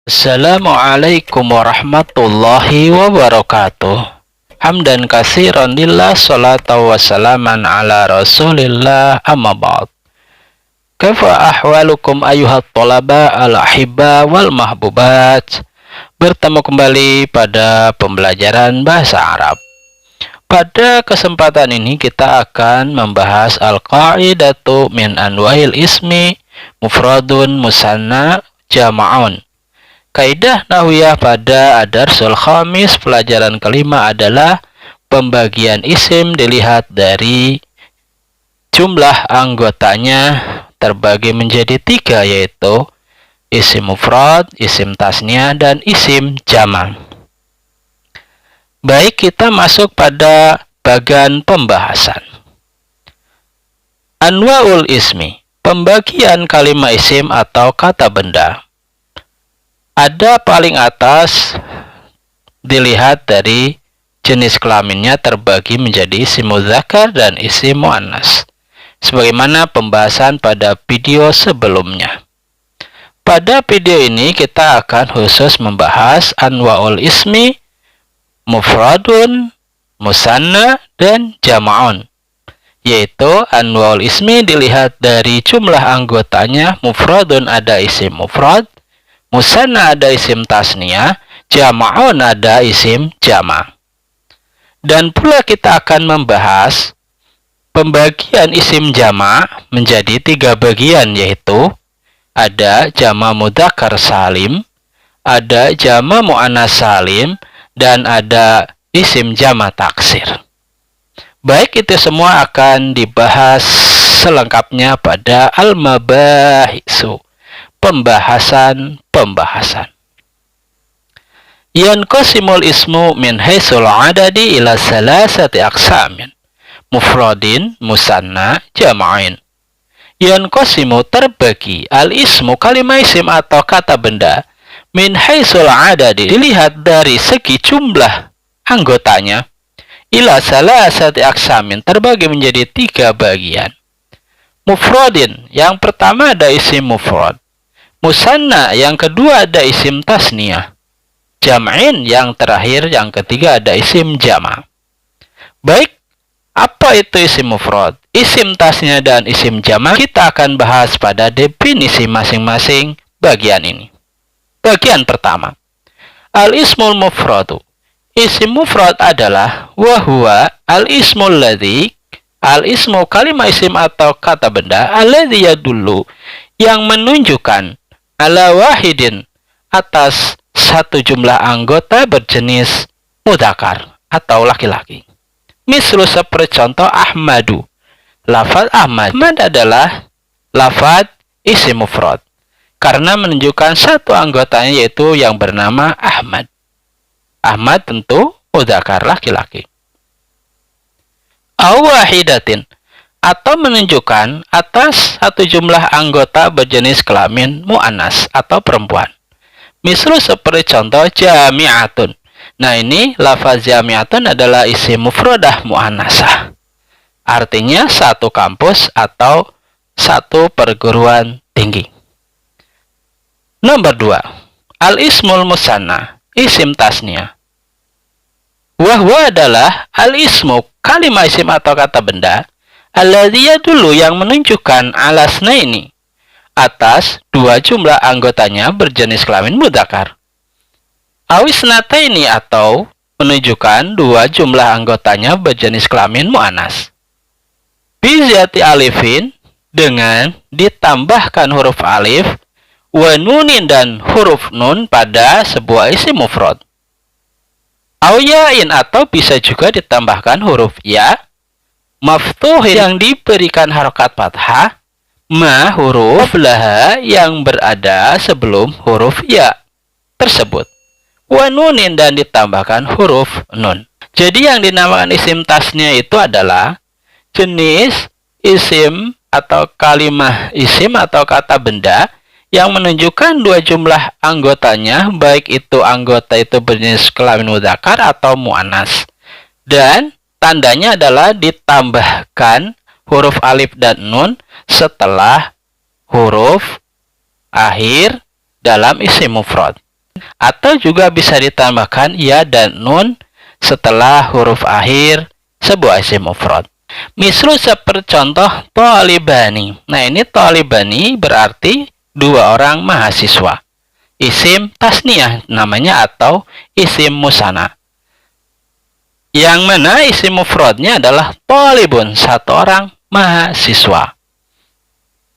Assalamualaikum warahmatullahi wabarakatuh. Hamdan katsiran lillah, salatu wassalaman ala rasulillah, amma ba'd. Kaifa ahwalukum ayyuhat thalaba al-ahibba wal mahbubat. Bertemu kembali pada pembelajaran bahasa Arab. Pada kesempatan ini kita akan membahas al-qa'idatu min anwa'il ismi mufradun musanna jama'un. Kaidah nahwiyah pada ad-darsul khamis pelajaran kelima adalah pembagian isim dilihat dari jumlah anggotanya terbagi menjadi 3, yaitu isim mufrad, isim tasniah, dan isim jama'. Baik, kita masuk pada bagian pembahasan. Anwa'ul ismi, pembagian kalimat isim atau kata benda. Ada paling atas dilihat dari jenis kelaminnya terbagi menjadi isim mudzakar dan isim muannas, sebagaimana pembahasan pada video sebelumnya. Pada video ini kita akan khusus membahas anwa'ul ismi mufradun, musanna, dan jama'un, yaitu anwa'ul ismi dilihat dari jumlah anggotanya. Mufradun ada isim mufrad, musanna ada isim tasniah, jama'un ada isim jama'. Dan pula kita akan membahas pembagian isim jama' menjadi 3 bagian, yaitu ada jama' mudzakkar salim, ada jama' muannas salim, dan ada isim jama' taksir. Baik, itu semua akan dibahas selengkapnya pada al-mabahisu, pembahasan. Yanqasimul ismu min haitsul adadi ila salasati aqsamin, mufradin, musanna, jama'in. Yanqasimu terbagi al-ismu kalimat isim atau kata benda min haitsul adadi dilihat dari segi jumlah anggotanya ila salasati aqsamin terbagi menjadi 3 bagian. Mufradin, yang pertama ada isim mufrad. Musanna, yang kedua ada isim tasniah. Jam'in, yang terakhir, yang ketiga ada isim jama'. Baik, apa itu isim mufrad, isim tasniah, dan isim jama'? Kita akan bahas pada definisi masing-masing bagian ini. Bagian pertama, al-ismul mufradu. Isim mufrad adalah wahuwa al-ismul ladzi, al-ismu kalimat isim atau kata benda, alladzi yadullu, yang menunjukkan, ala wahidin, atas satu jumlah anggota berjenis mudzakkar atau laki-laki. Mislu, seperti contoh Ahmadu. Lafaz Ahmad. Ahmad adalah lafaz isim mufrad karena menunjukkan satu anggotanya, yaitu yang bernama Ahmad. Ahmad tentu mudzakkar, laki-laki. Aw wahidatin, atau menunjukkan atas satu jumlah anggota berjenis kelamin muannas atau perempuan. Misal seperti contoh jami'atun. Nah, ini lafaz jami'atun adalah isim mufradah muannasah. Artinya satu kampus atau satu perguruan tinggi. Nomor 2, al-ismul musanna, isim tasniah. Wahwa adalah al-ismu kalimat isim atau kata benda alladzi yadullu, yang menunjukkan ala snaini, atas 2 jumlah anggotanya berjenis kelamin mudzakkar. Awisnataini, atau menunjukkan 2 jumlah anggotanya berjenis kelamin muannas. Bizati alifin, dengan ditambahkan huruf alif, wa nunin, dan huruf nun pada sebuah isim mufrad. Awiyain, atau bisa juga ditambahkan huruf ya, maftuhin, yang diberikan harokat fathah, ma, huruf laha, yang berada sebelum huruf ya tersebut, wa nunin, dan ditambahkan huruf nun. Jadi yang dinamakan isim tasniah itu adalah jenis isim atau kalimah isim atau kata benda yang menunjukkan 2 jumlah anggotanya, baik itu anggota itu berjenis kelamin mudzakkar atau muannas, dan tandanya adalah ditambahkan huruf alif dan nun setelah huruf akhir dalam isim mufrad. atau juga bisa ditambahkan ya dan nun setelah huruf akhir sebuah isim mufrad. Mislu seperti contoh thalibani. Nah, ini thalibani berarti dua orang mahasiswa. Isim tasniyah namanya atau isim musanna. Yang mana isim mufradnya adalah thalibun, satu orang mahasiswa.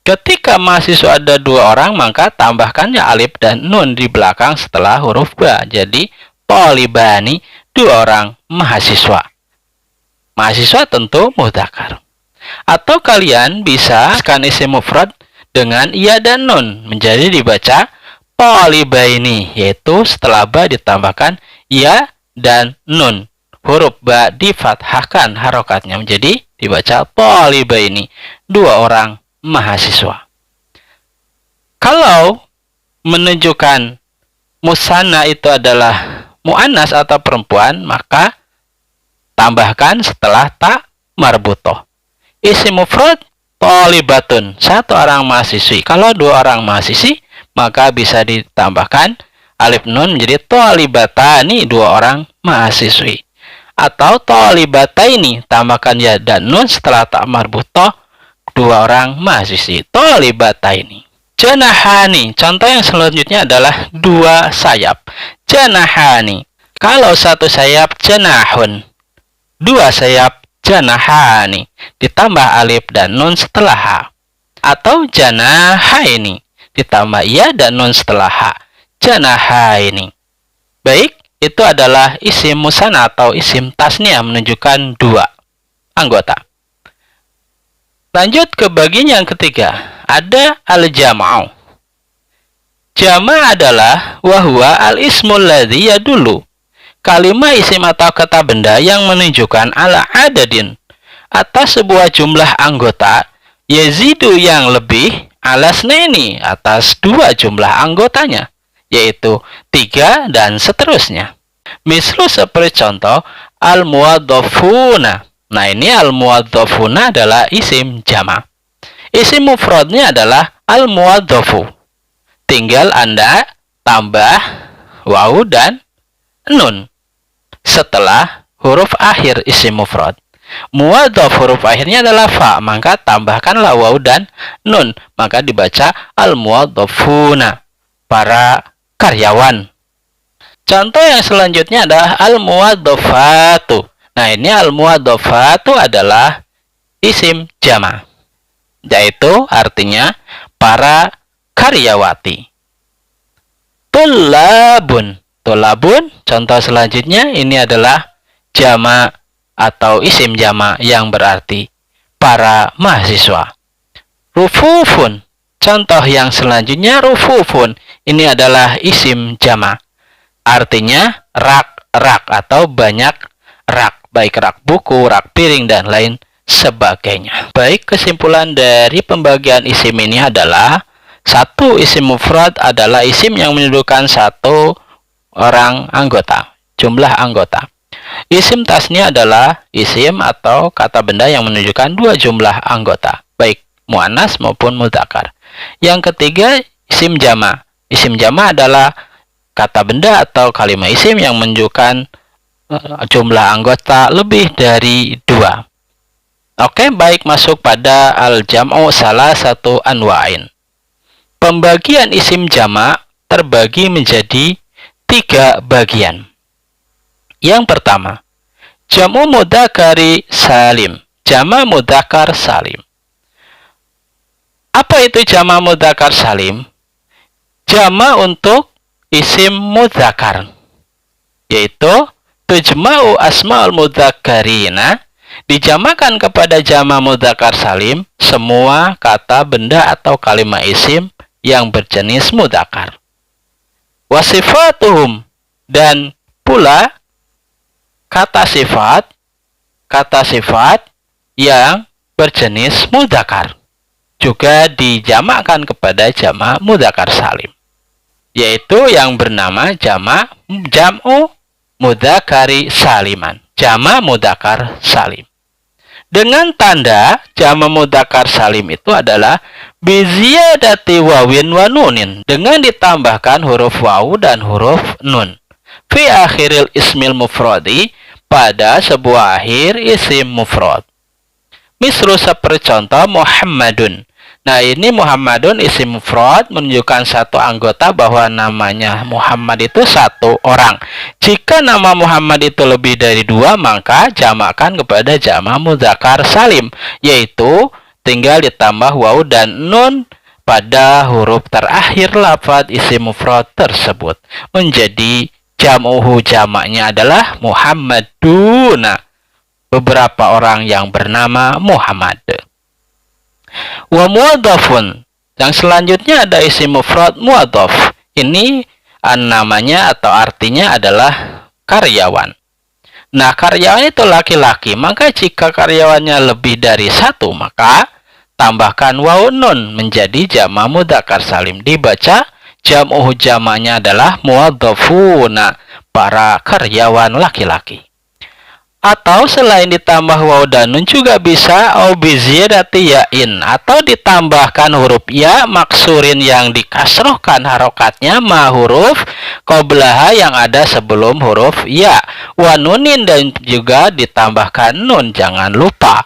Ketika mahasiswa ada dua orang, maka tambahkannya alif dan nun di belakang setelah huruf ba. Jadi thalibani, dua orang mahasiswa. Mahasiswa tentu mudzakkar. Atau kalian bisa kan isim mufrad dengan ya dan nun menjadi dibaca thalibaini, yaitu setelah ba ditambahkan ya dan nun. Huruf ba difathahkan harokatnya menjadi dibaca thalibaini, dua orang mahasiswa. Kalau menunjukkan musanna itu adalah muannas atau perempuan, maka tambahkan setelah ta marbutoh. Isim mufrad thalibatun, satu orang mahasiswi. Kalau dua orang mahasiswi, maka bisa ditambahkan alif nun menjadi thalibatani, dua orang mahasiswi. Atau thalibataini, tambahkan ya dan nun setelah ta marbutoh, dua orang mahasiswi. Thalibataini. Janahani, contoh yang selanjutnya adalah dua sayap. Janahani, kalau satu sayap janahun, dua sayap janahani, ditambah alif dan nun setelah ha. Atau janahaini, ditambah ya dan nun setelah ha. Janahaini. Baik, itu adalah isim musanna atau isim tasniyah menunjukkan dua anggota. Lanjut ke bagian yang ketiga, ada al-jam'u. Jama' adalah wahwa al-ismul ladzi yadullu, kalimat isim atau kata benda yang menunjukkan ala adadin, atas sebuah jumlah anggota, yazidu yang lebih, ala snaini, atas dua jumlah anggotanya, yaitu 3 dan seterusnya. Mislu seperti contoh al-muwaddafuna. Nah, ini al-muwaddafuna adalah isim jama'. Isim mufradnya adalah al-muwaddafu. Tinggal Anda tambah wawu dan nun setelah huruf akhir isim mufrad. Muwaddaf huruf akhirnya adalah fa, maka tambahkanlah wawu dan nun, maka dibaca al-muwaddafuna, para karyawan. Contoh yang selanjutnya adalah al-muwaddafatu. Nah, ini al-muwaddafatu adalah isim jama', yaitu artinya para karyawati. Tullabun. Tulabun, contoh selanjutnya ini adalah jama' atau isim jama' yang berarti para mahasiswa. Rufufun, contoh yang selanjutnya rufufun, ini adalah isim jama', artinya rak-rak atau banyak rak, baik rak buku, rak piring, dan lain sebagainya. Baik, kesimpulan dari pembagian isim ini adalah satu isim mufrad adalah isim yang menunjukkan satu orang anggota, jumlah anggota. Isim tasniyah adalah isim atau kata benda yang menunjukkan dua jumlah anggota, baik muannas maupun mudzakkar. Yang ketiga, isim jama'. Isim jama' adalah kata benda atau kalimat isim yang menunjukkan jumlah anggota lebih dari dua. Oke, baik, masuk pada al-jam'u salah satu anwa'in. Pembagian isim jama' terbagi menjadi 3 bagian. Yang pertama, jam'u mudzakkari salim. Jama' mudzakkar salim. Apa itu jama' mudzakkar salim? Jama' untuk isim mudzakkar, yaitu tujma'u asma'ul mudzakkarina, dijamakan kepada jama' mudzakkar salim semua kata benda atau kalimat isim yang berjenis mudzakkar. Wasifatuhum, dan pula kata sifat yang berjenis mudzakkar juga dijamakkan kepada jama' mudzakkar salim, yaitu yang bernama jam'u mudzakkari saliman, jama' mudzakkar salim. Dengan tanda jama mudzakkar salim itu adalah biziyadati wawin wa nunin, dengan ditambahkan huruf waw dan huruf nun. Fi akhiril ismil mufradi, pada sebuah akhir isim mufrad. Misru seperti contoh Muhammadun. Nah, ini Muhammadun isim mufrad menunjukkan satu anggota, bahwa namanya Muhammad itu satu orang. Jika nama Muhammad itu lebih dari dua, maka jamakkan kepada jama mudzakkar salim, yaitu tinggal ditambah waw dan nun pada huruf terakhir lafaz isim mufrad tersebut. Menjadi jam'uhu, jamaknya adalah Muhammaduna, beberapa orang yang bernama Muhammad. Wa muwadhafun, yang selanjutnya ada isim mufrad muwadhaf. Ini namanya atau artinya adalah karyawan. Nah, karyawan itu laki-laki, maka jika karyawannya lebih dari satu, maka tambahkan waw nun menjadi jama mudzakkar salim. Dibaca jam'uhu, jamaknya adalah muwadhafuna, para karyawan laki-laki. Atau selain ditambah waw dan nun juga bisa au biziyadati ya'in, atau ditambahkan huruf ya maksurin yang dikasrohkan harokatnya ma huruf qablaha yang ada sebelum huruf ya, wa nunin, dan juga ditambahkan nun, jangan lupa.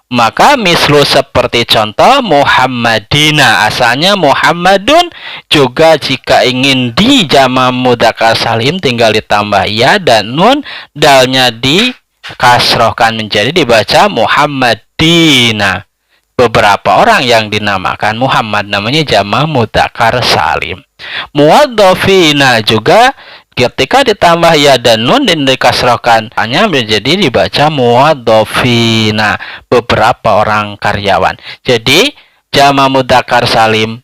Maka mislu seperti contoh Muhammadina, asalnya Muhammadun, juga jika ingin di jama mudzakkar salim tinggal ditambah ya dan nun, dalnya di kasrohkan menjadi dibaca Muhammadina. Beberapa orang yang dinamakan Muhammad namanya jama mudzakkar salim. Muwaddhafina juga ketika ditambah ya dan nun dan dikasrohkan hanya menjadi dibaca muwaddhafina, beberapa orang karyawan. Jadi jama mudzakkar salim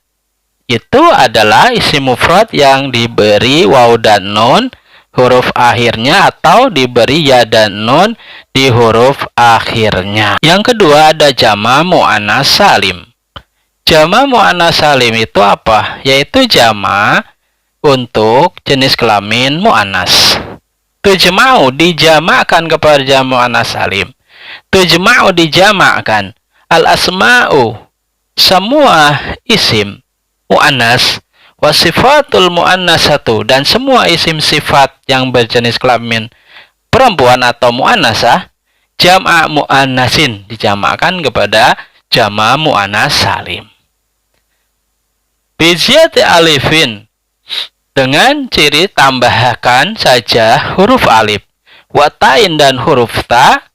itu adalah isim mufrad yang diberi waw dan nun huruf akhirnya, atau diberi ya dan nun di huruf akhirnya. Yang kedua ada jama muannas salim. Jama muannas salim itu apa? Yaitu jama untuk jenis kelamin muannas. Tujma'u, dijamakan kepada jama muannas salim. Tujma'u, dijamakan. Al asma'u, semua isim muannas, wasifatul muannasatu, dan semua isim sifat yang berjenis kelamin perempuan atau muannasah, jam'a muannasin, dijamakkan kepada jama muannas salim. Biziyati alifin, dengan ciri tambahkan saja huruf alif, watain, dan huruf ta,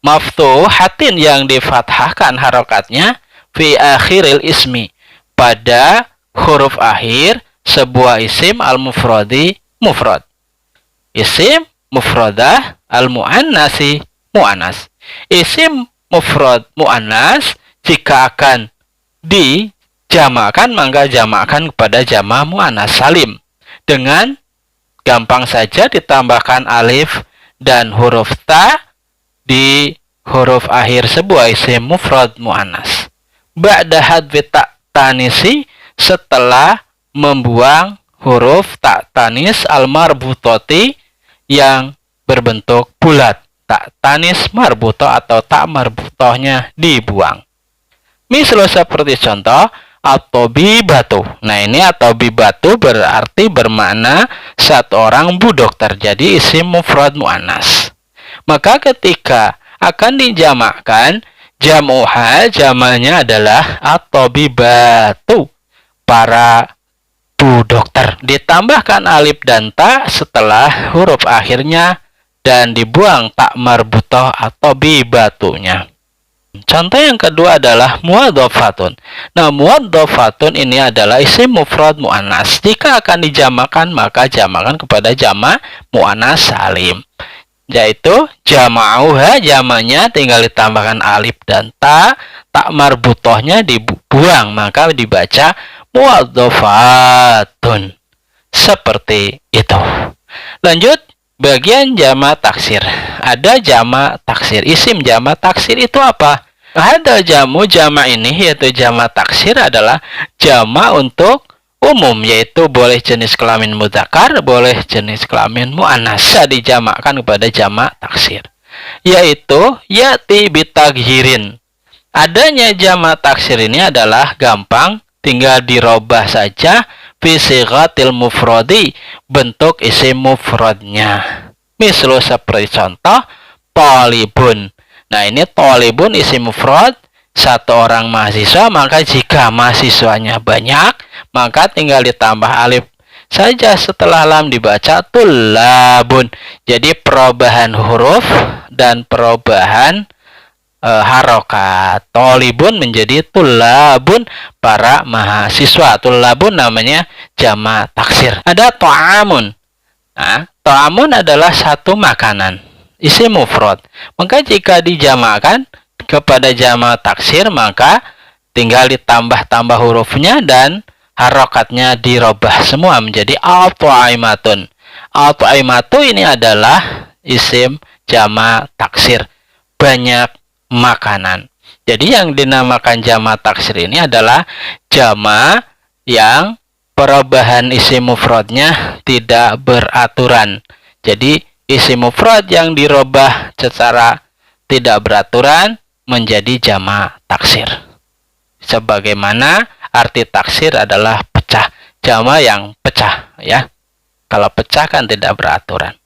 maftuhatin, yang difathahkan harokatnya, fi akhiril ismi, pada huruf akhir sebuah isim al-mufradi mufrad. Isim mufradah al-muannasi muannas. Isim mufrad muannas jika akan dijamakan maka jamakkan kepada jama muannas salim. Dengan gampang saja ditambahkan alif dan huruf ta di huruf akhir sebuah isim mufrad muannas. Ba'da hadfi ta tanisi, setelah membuang huruf tak tanis al-marbutoti yang berbentuk bulat. Tak tanis marbutoh atau tak marbutohnya dibuang. Misal seperti contoh at-tabibatu. Nah, ini at-tabibatu berarti bermakna satu orang bu dokter. Jadi isim mufrad muannas. Maka ketika akan dijamakkan, jam'uha, jamanya adalah at-tabibatu, para bu dokter. Ditambahkan alif dan ta setelah huruf akhirnya dan dibuang tak marbutoh atau bibatunya. Contoh yang kedua adalah muwadzafatun. Nah, muwadzafatun ini adalah isim mufrad muannas. Jika akan dijamakan maka jamakan kepada jama muannas salim. Yaitu jama'uha, jamanya tinggal ditambahkan alif dan ta, tak marbutohnya dibuang maka dibaca muwadzafatun. Seperti itu. Lanjut, bagian jama taksir. Ada jama taksir. Isim jama taksir itu apa? Ada jamu jama ini, yaitu jama taksir adalah jama untuk umum, yaitu boleh jenis kelamin mudzakkar, boleh jenis kelamin muannas, dijamakkan kepada jama taksir. yaitu yati bitaghirin. Adanya jamak taksir ini adalah gampang, tinggal dirobah saja fi sighatil mufradi, bentuk isim mufradnya. Misal seperti contoh talibun. Nah, ini talibun isim mufrad, satu orang mahasiswa, maka jika mahasiswanya banyak, maka tinggal ditambah alif saja setelah lam dibaca tullabun. Jadi perubahan huruf dan perubahan harokat. Tolibun menjadi tullabun, para mahasiswa. Tullabun namanya jamak taksir. Ada to'amun. Nah, to'amun adalah satu makanan, isim mufrad. Maka jika dijamakkan kepada jamak taksir, maka tinggal ditambah-tambah hurufnya dan harokatnya dirobah semua menjadi al-to'imatun. Al-to'imatu ini adalah isim jamak taksir, banyak makanan. Jadi yang dinamakan jamak taksir ini adalah jamak yang perubahan isim mufradnya tidak beraturan. Jadi isim mufrad yang dirubah secara tidak beraturan menjadi jamak taksir. Sebagaimana arti taksir adalah pecah, jamak yang pecah, ya. Kalau pecah kan tidak beraturan.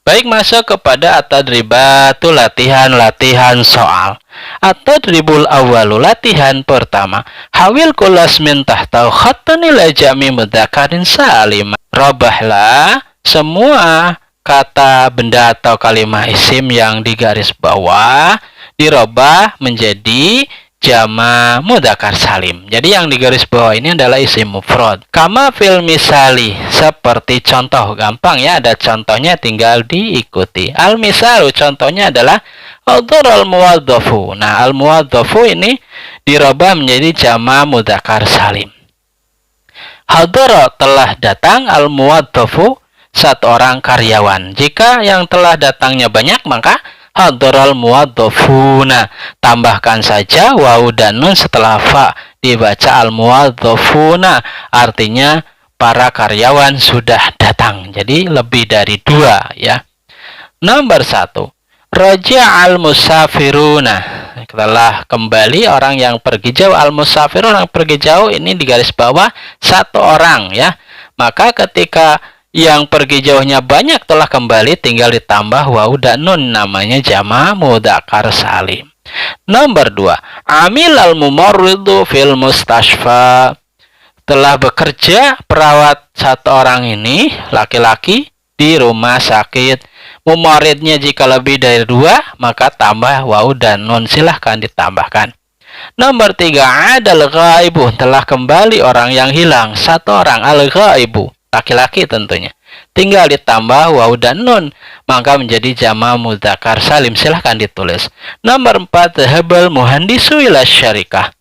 Baik, masuk kepada at-tadribatu, latihan-latihan soal. At-tadribul awwalu, latihan pertama. Hawil kulas min tahtau khattun ila jami mudzakarin salim. Robahlah semua kata benda atau kalimat isim yang di garis bawah dirobah menjadi jamak mudzakkar salim. Jadi yang di garis bawah ini adalah isim mufrad. Kama fil misali, seperti contoh, gampang ya, ada contohnya tinggal diikuti. Al misalu, contohnya adalah hadara al muwadzafu. Nah, al muwadzafu ini dirubah menjadi jamak mudzakkar salim. Hadara, telah datang, al muwadzafu, satu orang karyawan. Jika yang telah datangnya banyak, maka hadaral muwadzafuna, tambahkan saja wawu dan nun setelah fa, dibaca al muwadzafuna, artinya para karyawan sudah datang. Jadi lebih dari dua, ya. Nomor 1, raja al musafiruna, telah kembali orang yang pergi jauh. Al musafirun, orang pergi jauh, ini di garis bawah satu orang, ya. Maka ketika yang pergi jauhnya banyak telah kembali, tinggal ditambah wawu dan nun, namanya jamak mudzakkar salim. Nomor 2, amil al mumarridu fil mustashfa, telah bekerja perawat satu orang ini, laki-laki, di rumah sakit. Mumarridnya jika lebih dari 2, maka tambah wawu dan nun, silahkan ditambahkan. Nomor 3, adal ghaibu, telah kembali orang yang hilang, satu orang, al ghaibu, laki-laki tentunya. Tinggal ditambah wawu dan nun, maka menjadi jamak mudzakkar salim, silahkan ditulis. Nomor 4, dhahabal muhandisu ila syarikah,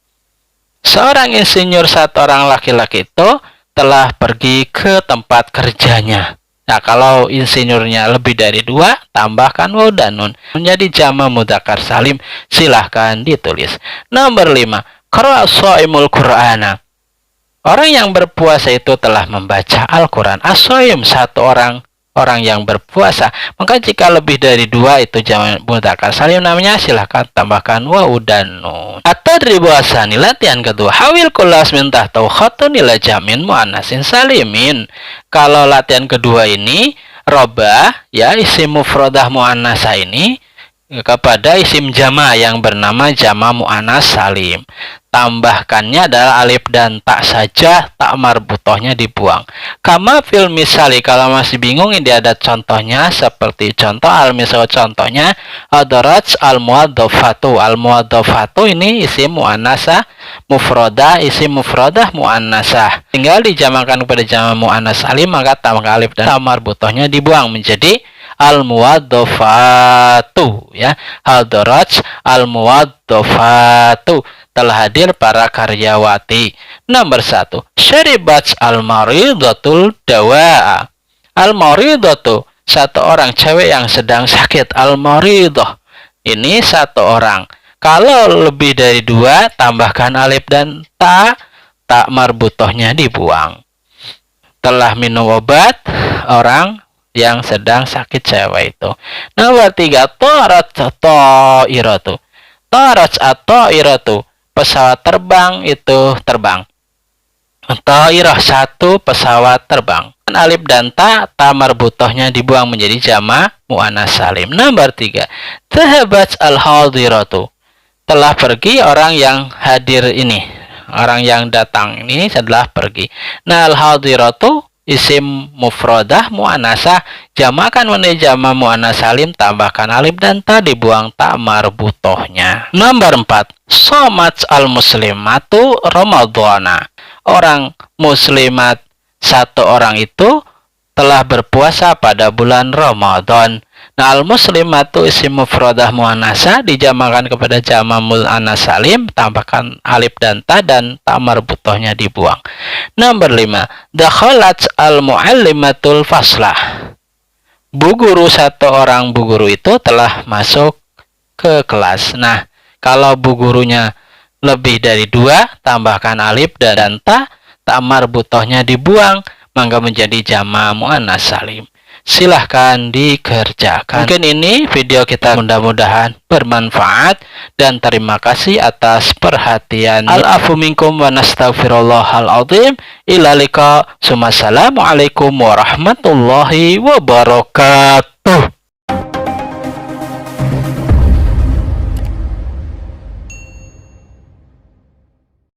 seorang insinyur satu orang laki-laki itu telah pergi ke tempat kerjanya. Nah, kalau insinyurnya lebih dari 2, tambahkan wawu dan nun, menjadi jamak mudzakkar salim, silahkan ditulis. Nomor 5, qara'a shaimul qur'ana, orang yang berpuasa itu telah membaca Al-Quran. As-shaim, satu orang yang berpuasa. Maka jika lebih dari 2 itu jamak mudzakkar salim namanya, silahkan tambahkan wawu dan nun. At-tadribu asani, latihan kedua. Hawil kulas min tahtau khatun ila jamin muannasin salimin. Kalau latihan kedua ini robah, ya, isim mufradah muannasah ini kepada isim jamak yang bernama jamak muannas salim. Tambahkannya adalah alif dan tak saja, tak marbutohnya dibuang. Kama fil misali, kalau masih bingung ini ada contohnya, seperti contoh al misal, contohnya hadarat al muwadzafatu. Al muwadzafatu ini isim muannasah mufradah, isim mufradah muannasah, tinggal dijamakkan kepada jamak muannas salim, maka tambah alif dan tak marbutohnya dibuang menjadi al muwadzafatu, ya. Hadarat al muwadzafatu, telah hadir para karyawati. Nomor 1, syaribat al maridatul dawa. Al maridatu, satu orang cewek yang sedang sakit. Al maridah, ini satu orang. Kalau lebih dari 2, tambahkan alif dan ta, tak marbutohnya dibuang. Telah minum obat orang yang sedang sakit cewek itu. Nomor 3, tarat ta'iratu. Tarat ta'iratu, pesawat terbang itu terbang. Ta'irah, satu pesawat terbang. Alif dan ta marbutohnya dibuang menjadi jama' muannats salim. Nomor 3, dhahabat al-hadiratu. Telah pergi orang yang hadir ini. Orang yang datang ini setelah pergi. Nah, al-hadiratu isim mufradah muannasah, jamakan menjadi jama' muannats salim, tambahkan alif dan ta, dibuang ta marbutohnya. Nomor 4, shamat al-muslimatu ramadhana. Orang muslimat satu orang itu telah berpuasa pada bulan Ramadan. Nah, al-muslimatu isim mufradah muannasah, dijamakan kepada jama' muannats salim, tambahkan alif dan ta, dan ta marbutohnya dibuang. Nomor 5, dakhalat al-muallimatul faslah. Bu guru, satu orang bu guru itu telah masuk ke kelas. Nah, kalau bu gurunya lebih dari 2, tambahkan alif dan ta marbutohnya dibuang, maka menjadi jama' muannats salim. Silahkan dikerjakan. Mungkin ini video kita, mudah-mudahan bermanfaat, dan terima kasih atas perhatian. Al-afu minkum wa nastaghfirullahal azim. Ila liqa. Assalamualaikum warahmatullahi wabarakatuh.